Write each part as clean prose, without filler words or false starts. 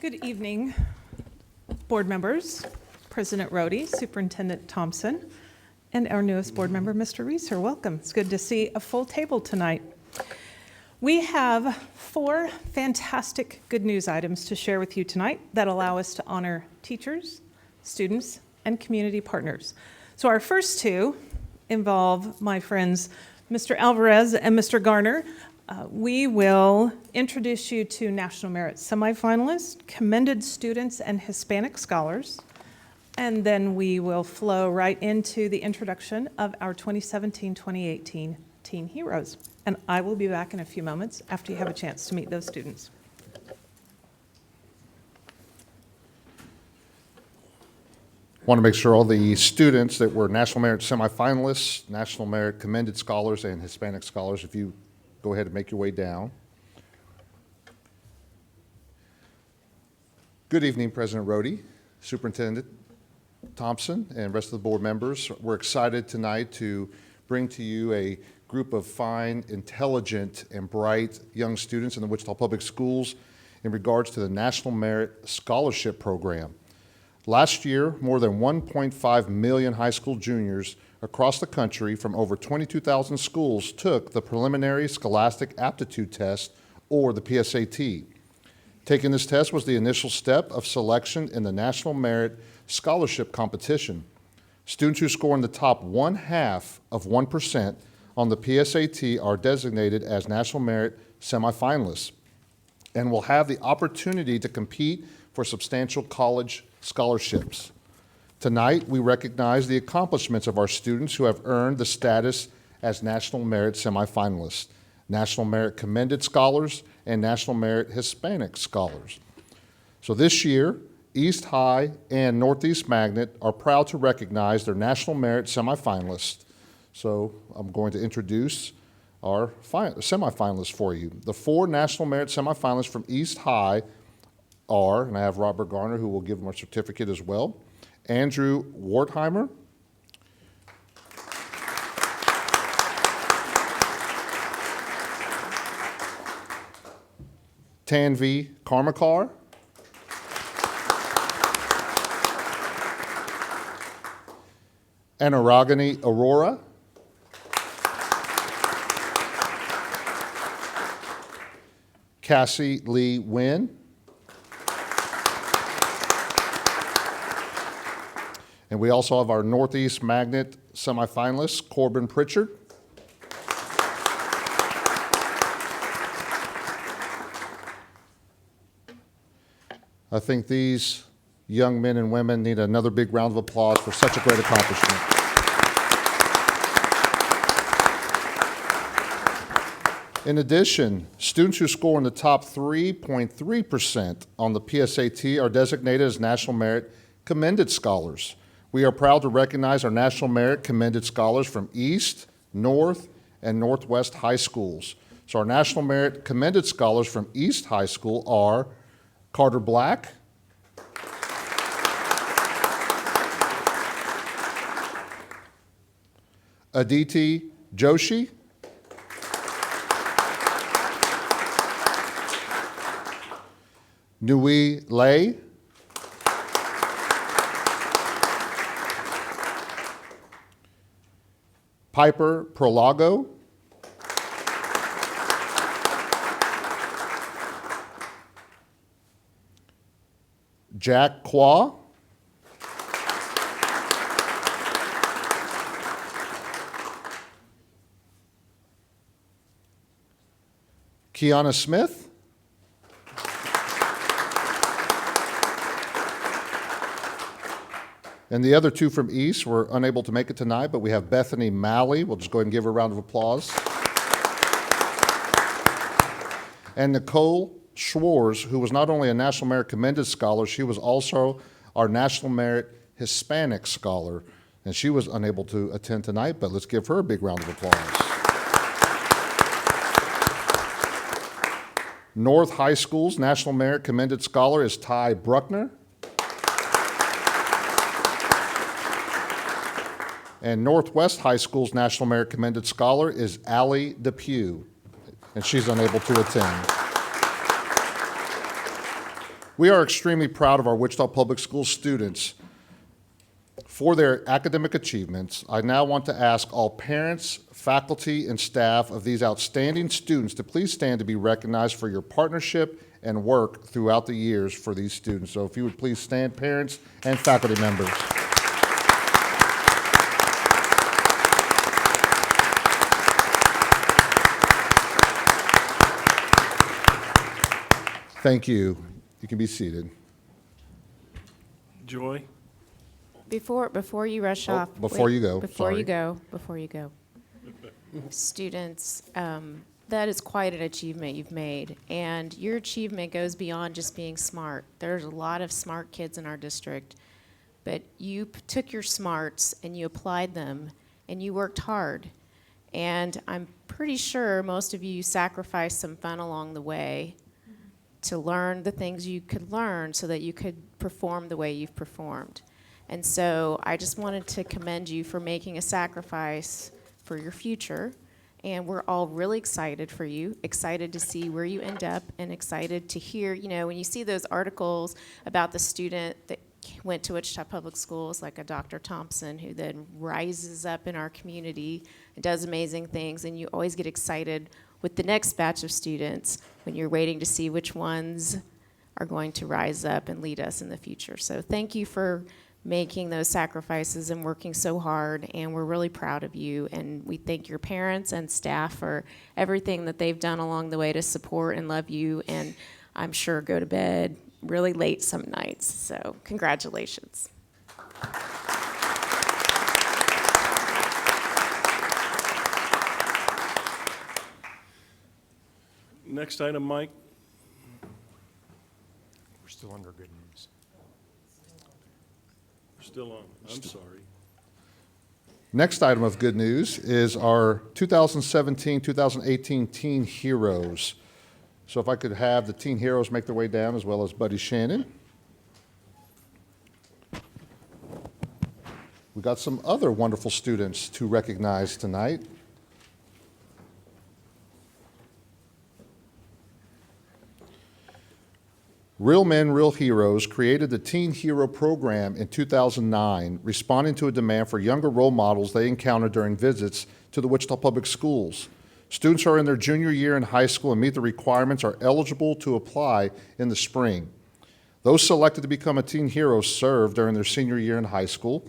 Good evening, board members, President Rohde, Superintendent Thompson, and our newest board member, Mr. Reeser. Welcome. It's good to see a full table tonight. We have 4 fantastic good news items to share with you tonight that allow us to honor teachers, students, and community partners. So our first 2 involve my friends, Mr. Alvarez and Mr. Garner. We will introduce you to National Merit semifinalists, commended students, and Hispanic scholars. And then we will flow right into the introduction of our 2017-2018 Teen Heroes. And I will be back in a few moments after you have a chance to meet those students. Want to make sure all the students that were National Merit semifinalists, National Merit commended scholars, and Hispanic scholars, if you go ahead and make your way down. Good evening, President Rohde, Superintendent Thompson, and rest of the board members. We're excited tonight to bring to you a group of fine, intelligent, and bright young students in the Wichita Public Schools in regards to the National Merit Scholarship Program. Last year, more than 1.5 million high school juniors across the country from over 22,000 schools took the Preliminary Scholastic Aptitude Test, or the PSAT. Taking this test was the initial step of selection in the National Merit Scholarship Competition. Students who score in the top 0.5% on the PSAT are designated as National Merit semifinalists and will have the opportunity to compete for substantial college scholarships. Tonight, we recognize the accomplishments of our students who have earned the status as National Merit semifinalists, National Merit Commended Scholars, and National Merit Hispanic Scholars. So this year, East High and Northeast Magnet are proud to recognize their National Merit semifinalists. So I'm going to introduce our semifinalists for you. The 4 National Merit semifinalists from East High are, and I have Robert Garner who will give them a certificate as well, Andrew Wertheimer, Tanvi Karmakar, Anuragani Aurora, Cassie Lee Wynn, and we also have our Northeast Magnet semifinalists, Corbin Pritchard, I think these young men and women need another big round of applause for such a great accomplishment. In addition, students who score in the top 3.3% on the PSAT are designated as National Merit Commended Scholars. We are proud to recognize our National Merit Commended Scholars from East, North, and Northwest high schools. So our National Merit Commended Scholars from East High School are Carter Black, Aditi Joshi, Nui Lay, Piper Prolago, Jack Kwa, Kiana Smith, and the other 2 from East were unable to make it tonight, but we have Bethany Malley. We'll just go ahead and give her a round of applause. And Nicole Schwartz, who was not only a National Merit Commended Scholar, she was also our National Merit Hispanic Scholar. And she was unable to attend tonight, but let's give her a big round of applause. North High School's National Merit Commended Scholar is Ty Bruckner. And Northwest High School's National Merit Commended Scholar is Allie Depew, and she's unable to attend. We are extremely proud of our Wichita Public Schools students for their academic achievements. I now want to ask all parents, faculty, and staff of these outstanding students to please stand to be recognized for your partnership and work throughout the years for these students. So if you would please stand, parents and faculty members. Thank you. You can be seated. Joy? Before you rush Oh, off. before wait, you go, Before sorry. you go. Students, that is quite an achievement you've made. And your achievement goes beyond just being smart. There's a lot of smart kids in our district. But you took your smarts and you applied them and you worked hard. And I'm pretty sure most of you sacrificed some fun along the way to learn the things you could learn so that you could perform the way you've performed. And so I just wanted to commend you for making a sacrifice for your future. And we're all really excited for you, excited to see where you end up, and excited to hear, when you see those articles about the student that went to Wichita Public Schools, like a Dr. Thompson, who then rises up in our community and does amazing things, and you always get excited with the next batch of students when you're waiting to see which ones are going to rise up and lead us in the future. So thank you for making those sacrifices and working so hard, and we're really proud of you, and we thank your parents and staff for everything that they've done along the way to support and love you, and I'm sure go to bed really late some nights. So congratulations. Next item, Mike. We're still under good news. We're still on. I'm sorry. Next item of good news is our 2017-2018 Teen Heroes. So if I could have the Teen Heroes make their way down, as well as Buddy Shannon. We got some other wonderful students to recognize tonight. Real Men, Real Heroes created the Teen Hero Program in 2009, responding to a demand for younger role models they encountered during visits to the Wichita Public Schools. Students who are in their junior year in high school and meet the requirements are eligible to apply in the spring. Those selected to become a Teen Hero serve during their senior year in high school.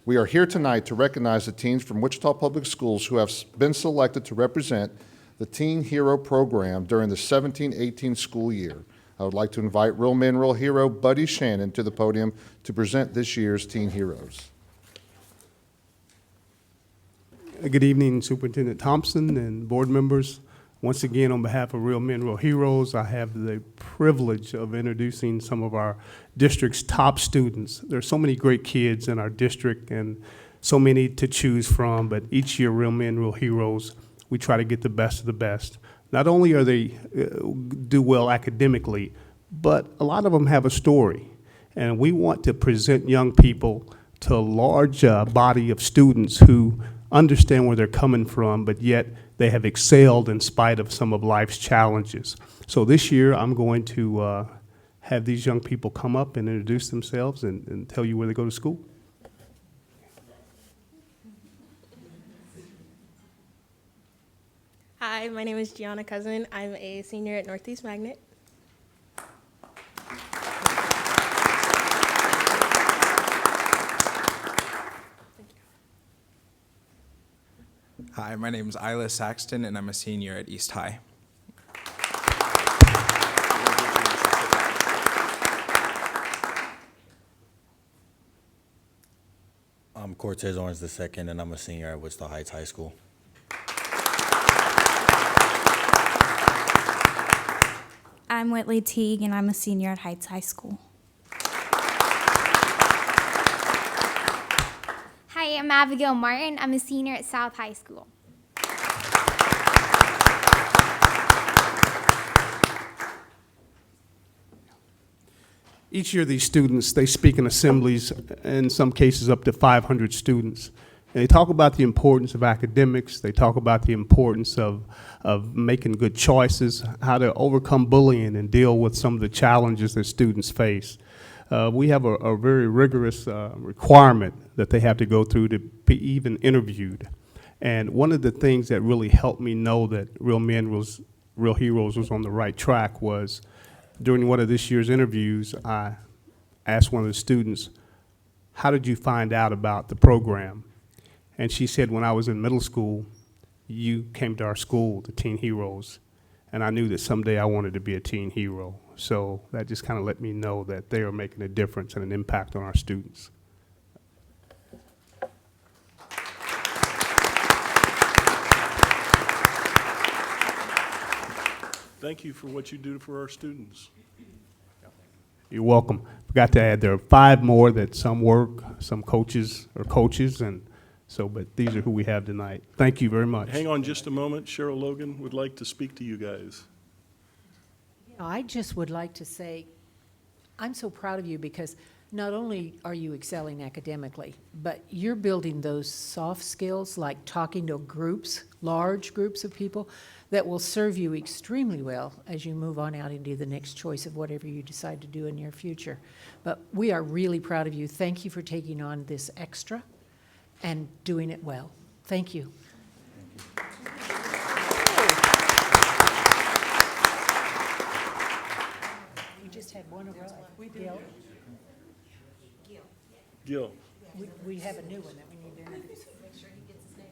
We are here tonight to recognize the teens from Wichita Public Schools who have been selected to represent the Teen Hero Program during the 17-18 school year. I would like to invite Real Men, Real Hero Buddy Shannon to the podium to present this year's Teen Heroes. Good evening, Superintendent Thompson and board members. Once again, on behalf of Real Men, Real Heroes, I have the privilege of introducing some of our district's top students. There are so many great kids in our district and so many to choose from, but each year, Real Men, Real Heroes, we try to get the best of the best. Not only are they do well academically, but a lot of them have a story. And we want to present young people to a large body of students who understand where they're coming from, but yet they have excelled in spite of some of life's challenges. So this year, I'm going to have these young people come up and introduce themselves and tell you where they go to school. Hi, my name is Gianna Cousin. I'm a senior at Northeast Magnet. Hi, my name is Isla Saxton, and I'm a senior at East High. I'm Cortez Orange II, and I'm a senior at Wichita Heights High School. I'm Whitley Teague, and I'm a senior at Heights High School. Hi, I'm Abigail Martin. I'm a senior at South High School. Each year, these students, they speak in assemblies, in some cases up to 500 students. And they talk about the importance of academics. They talk about the importance of making good choices, how to overcome bullying and deal with some of the challenges that students face. We have a very rigorous requirement that they have to go through to be even interviewed. And one of the things that really helped me know that Real Heroes was on the right track was during one of this year's interviews, I asked one of the students, how did you find out about the program? And she said, when I was in middle school, you came to our school, the Teen Heroes, and I knew that someday I wanted to be a teen hero. So that just kind of let me know that they are making a difference and an impact on our students. Thank you for what you do for our students. You're welcome. Forgot to add, there are 5 more that some work, some coaches are coaches, and so, but these are who we have tonight. Thank you very much. Hang on just a moment. Cheryl Logan would like to speak to you guys. I just would like to say, I'm so proud of you because not only are you excelling academically, but you're building those soft skills like talking to groups, large groups of people that will serve you extremely well as you move on out into the next choice of whatever you decide to do in your future. But we are really proud of you. Thank you for taking on this extra and doing it well. Thank you. We just had one arrive. Gil. Gil. We have a new one that we need to introduce. Make sure he gets his name.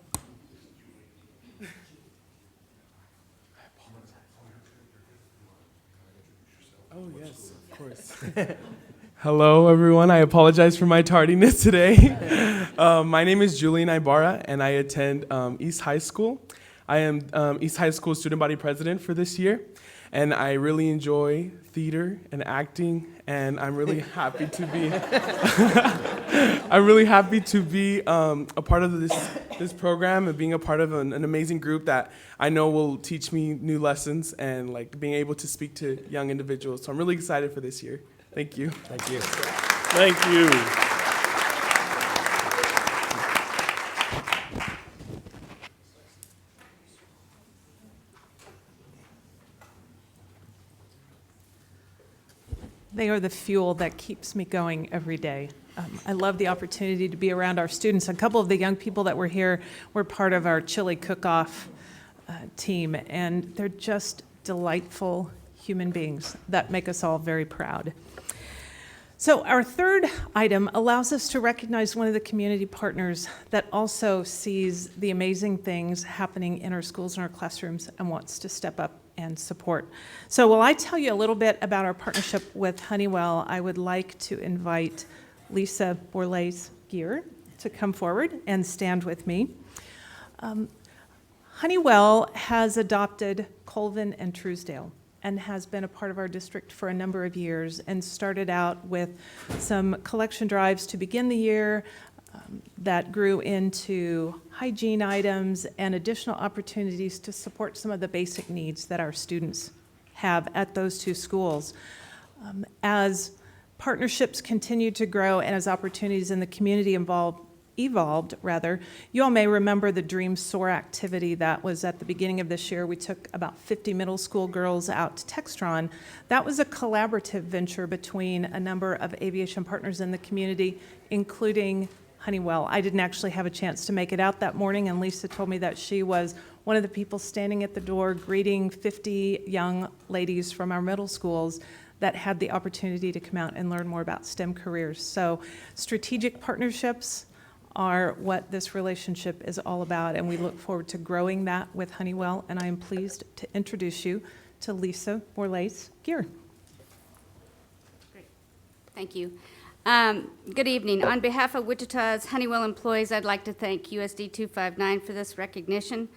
Oh, yes, of course. Hello, everyone. I apologize for my tardiness today. My name is Julian Ibarra, and I attend East High School. I am East High School student body president for this year, and I really enjoy theater and acting, and I'm really happy to be a part of this program and being a part of an amazing group that I know will teach me new lessons and like being able to speak to young individuals. So I'm really excited for this year. Thank you. Thank you. Thank you. They are the fuel that keeps me going every day. I love the opportunity to be around our students. A couple of the young people that were here were part of our chili cook-off team, and they're just delightful human beings that make us all very proud. So our third item allows us to recognize one of the community partners that also sees the amazing things happening in our schools and our classrooms and wants to step up and support. So while I tell you a little bit about our partnership with Honeywell, I would like to invite Lisa Borlase-Gear to come forward and stand with me. Honeywell has adopted Colvin and Truesdal and has been a part of our district for a number of years and started out with some collection drives to begin the year that grew into hygiene items and additional opportunities to support some of the basic needs that our students have at those two schools. As partnerships continue to grow and as opportunities in the community evolved, you all may remember the Dream Soar activity that was at the beginning of this year. We took about 50 middle school girls out to Textron. That was a collaborative venture between a number of aviation partners in the community, including Honeywell. I didn't actually have a chance to make it out that morning, and Lisa told me that she was one of the people standing at the door greeting 50 young ladies from our middle schools that had the opportunity to come out and learn more about STEM careers. So strategic partnerships are what this relationship is all about, and we look forward to growing that with Honeywell, and I am pleased to introduce you to Lisa Borlase-Gear. Great. Thank you. Good evening. On behalf of Wichita's Honeywell employees, I'd like to thank USD 259 for this recognition.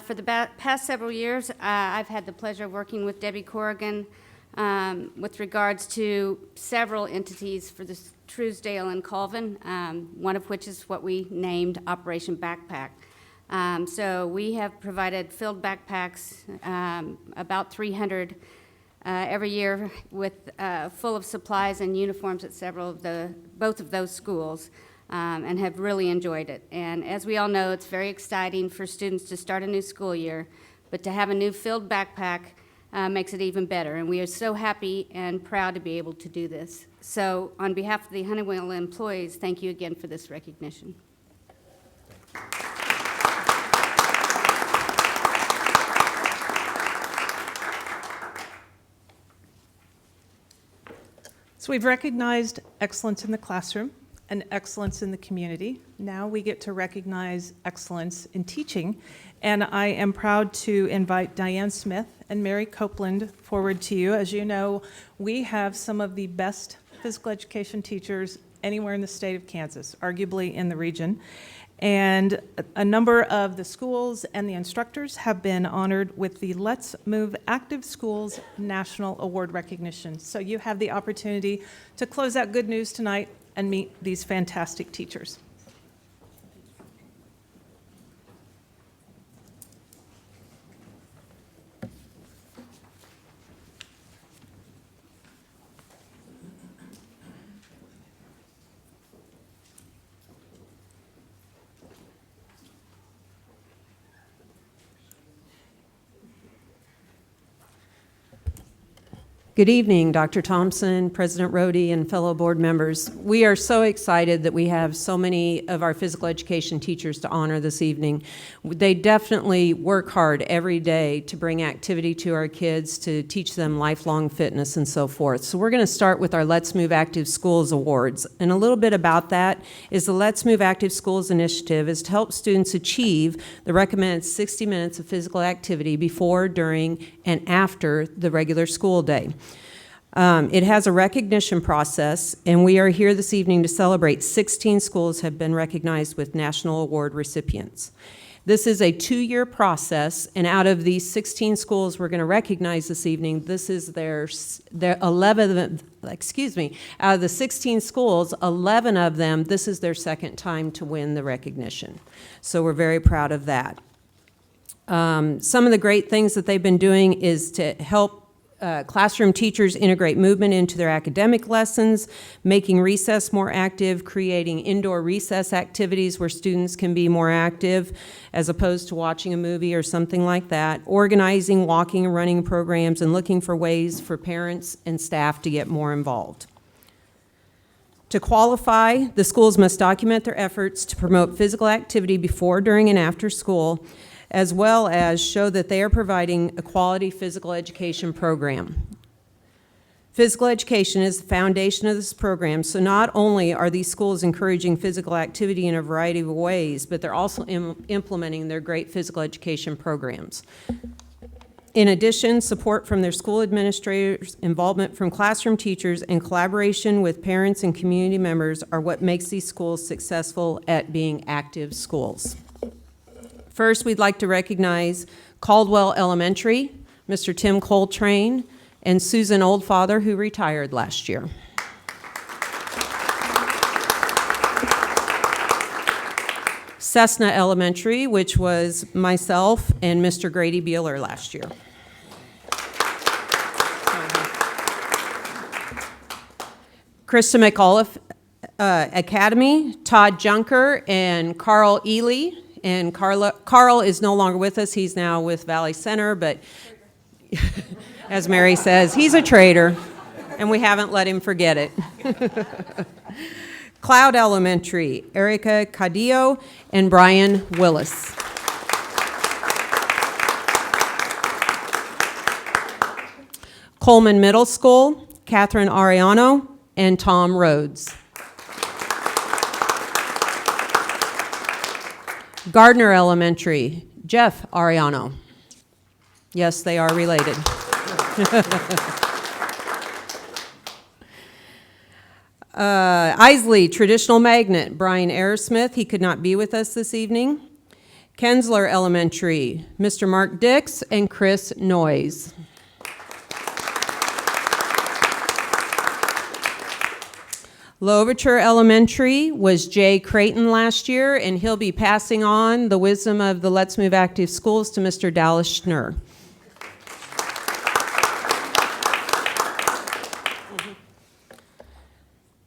For the past several years, I've had the pleasure of working with Debbie Corrigan with regards to several entities for the Truesdal and Colvin, one of which is what we named Operation Backpack. So we have provided filled backpacks, about 300 every year, with full of supplies and uniforms at both of those schools. and have really enjoyed it. And as we all know, it's very exciting for students to start a new school year, but to have a new filled backpack makes it even better. And we are so happy and proud to be able to do this. So on behalf of the Honeywell employees, thank you again for this recognition. So we've recognized excellence in the classroom and excellence in the community. Now we get to recognize excellence in teaching. And I am proud to invite Diane Smith and Mary Copeland forward to you. As you know, we have some of the best physical education teachers anywhere in the state of Kansas, arguably in the region. And a number of the schools and the instructors have been honored with the Let's Move Active Schools National Award recognition. So you have the opportunity to close out good news tonight and meet these fantastic teachers. Good evening, Dr. Thompson, President Rohde, and fellow board members. We are so excited that we have so many of our physical education teachers to honor this evening. They definitely work hard every day to bring activity to our kids, to teach them lifelong fitness and so forth. So we're going to start with our Let's Move Active Schools Awards. And a little bit about that is the Let's Move Active Schools initiative is to help students achieve the recommended 60 minutes of physical activity before, during, and after the regular school day. It has a recognition process, and we are here this evening to celebrate 16 schools have been recognized with national award recipients. This is a 2-year process, and out of these 16 schools we're going to recognize this evening, this is their 11th, out of the 16 schools, 11 of them, this is their second time to win the recognition. So we're very proud of that. Some of the great things that they've been doing is to help classroom teachers integrate movement into their academic lessons, making recess more active, creating indoor recess activities where students can be more active as opposed to watching a movie or something like that, organizing walking and running programs, and looking for ways for parents and staff to get more involved. To qualify, the schools must document their efforts to promote physical activity before, during, and after school, as well as show that they are providing a quality physical education program. Physical education is the foundation of this program, so not only are these schools encouraging physical activity in a variety of ways, but they're also implementing their great physical education programs. In addition, support from their school administrators, involvement from classroom teachers, and collaboration with parents and community members are what makes these schools successful at being active schools. First, we'd like to recognize Caldwell Elementary, Mr. Tim Coltrane, and Susan Oldfather, who retired last year. Cessna Elementary, which was myself and Mr. Grady Bueller last year. Krista McAuliffe Academy, Todd Junker, and Carl Ely. And Carl is no longer with us. He's now with Valley Center, but as Mary says, he's a traitor, and we haven't let him forget it. Cloud Elementary, Erica Cadillo and Brian Willis. Coleman Middle School, Catherine Ariano and Tom Rhodes. Gardner Elementary, Jeff Ariano. Yes, they are related. Isley Traditional Magnet, Brian Aersmith. He could not be with us this evening. Kensler Elementary, Mr. Mark Dix and Chris Noyes. Louverture Elementary was Jay Creighton last year, and he'll be passing on the wisdom of the Let's Move Active Schools to Mr. Dallas Schnur.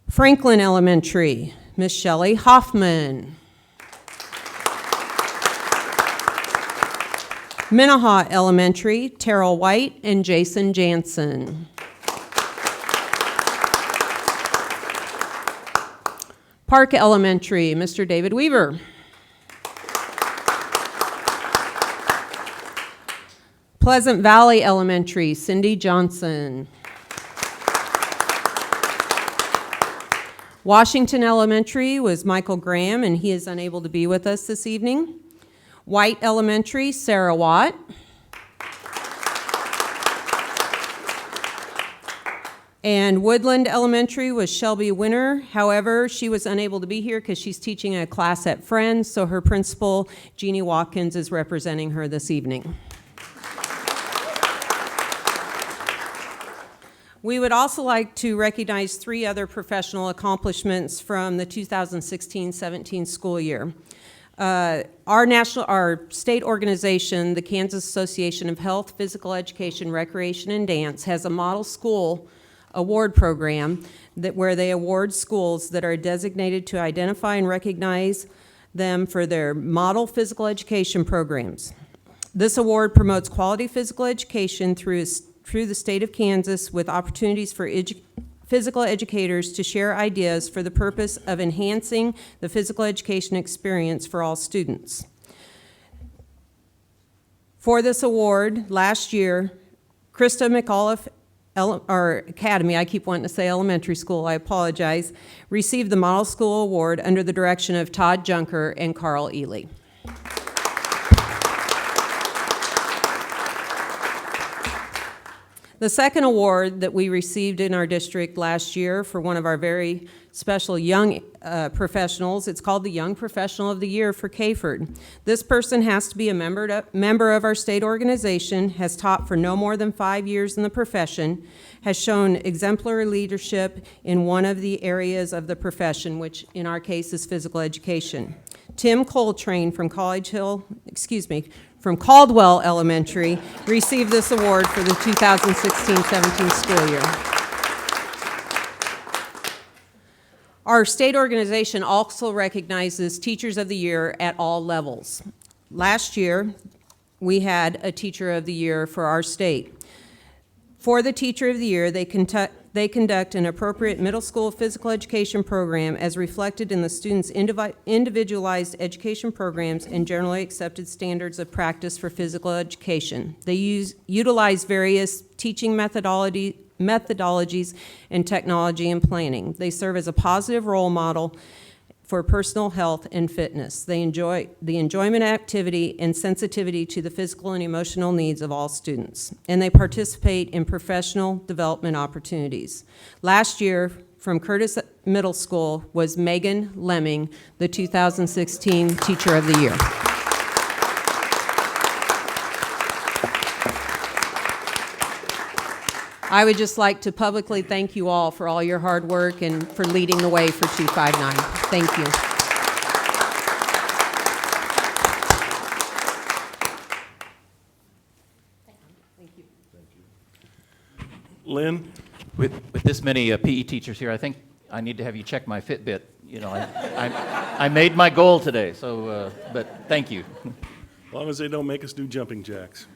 Franklin Elementary, Miss Shelley Hoffman. Minnehaha Elementary, Terrell White and Jason Jansen. Park Elementary, Mr. David Weaver. Pleasant Valley Elementary, Cindy Johnson. Washington Elementary was Michael Graham, and he is unable to be with us this evening. White Elementary, Sarah Watt. And Woodland Elementary was Shelby Winter. However, she was unable to be here because she's teaching a class at Friends, so her principal, Jeannie Watkins, is representing her this evening. We would also like to recognize 3 other professional accomplishments from the 2016-17 school year. Our state organization, the Kansas Association of Health, Physical Education, Recreation, and Dance, has a model school award program where they award schools that are designated to identify and recognize them for their model physical education programs. This award promotes quality physical education through the state of Kansas with opportunities for physical educators to share ideas for the purpose of enhancing the physical education experience for all students. For this award, last year, Krista McAuliffe Academy, I keep wanting to say elementary school, I apologize, received the Model School Award under the direction of Todd Junker and Carl Ely. The second award that we received in our district last year for one of our very special young professionals, it's called the Young Professional of the Year for Kayford. This person has to be a member of our state organization, has taught for no more than 5 years in the profession, has shown exemplary leadership in one of the areas of the profession, which in our case is physical education. Tim Coltrane from from Caldwell Elementary received this award for the 2016-17 school year. Our state organization also recognizes Teachers of the Year at all levels. Last year, we had a Teacher of the Year for our state. For the Teacher of the Year, they conduct an appropriate middle school physical education program as reflected in the students' individualized education programs and generally accepted standards of practice for physical education. They utilize various teaching methodologies and technology and planning. They serve as a positive role model for personal health and fitness. They enjoy the enjoyment activity and sensitivity to the physical and emotional needs of all students. And they participate in professional development opportunities. Last year, from Curtis Middle School was Megan Lemming, the 2016 Teacher of the Year. I would just like to publicly thank you all for all your hard work and for leading the way for 259. Thank you. Lynn? With this many PE teachers here, I think I need to have you check my Fitbit. You know, I made my goal today, so, but thank you. As long as they don't make us do jumping jacks.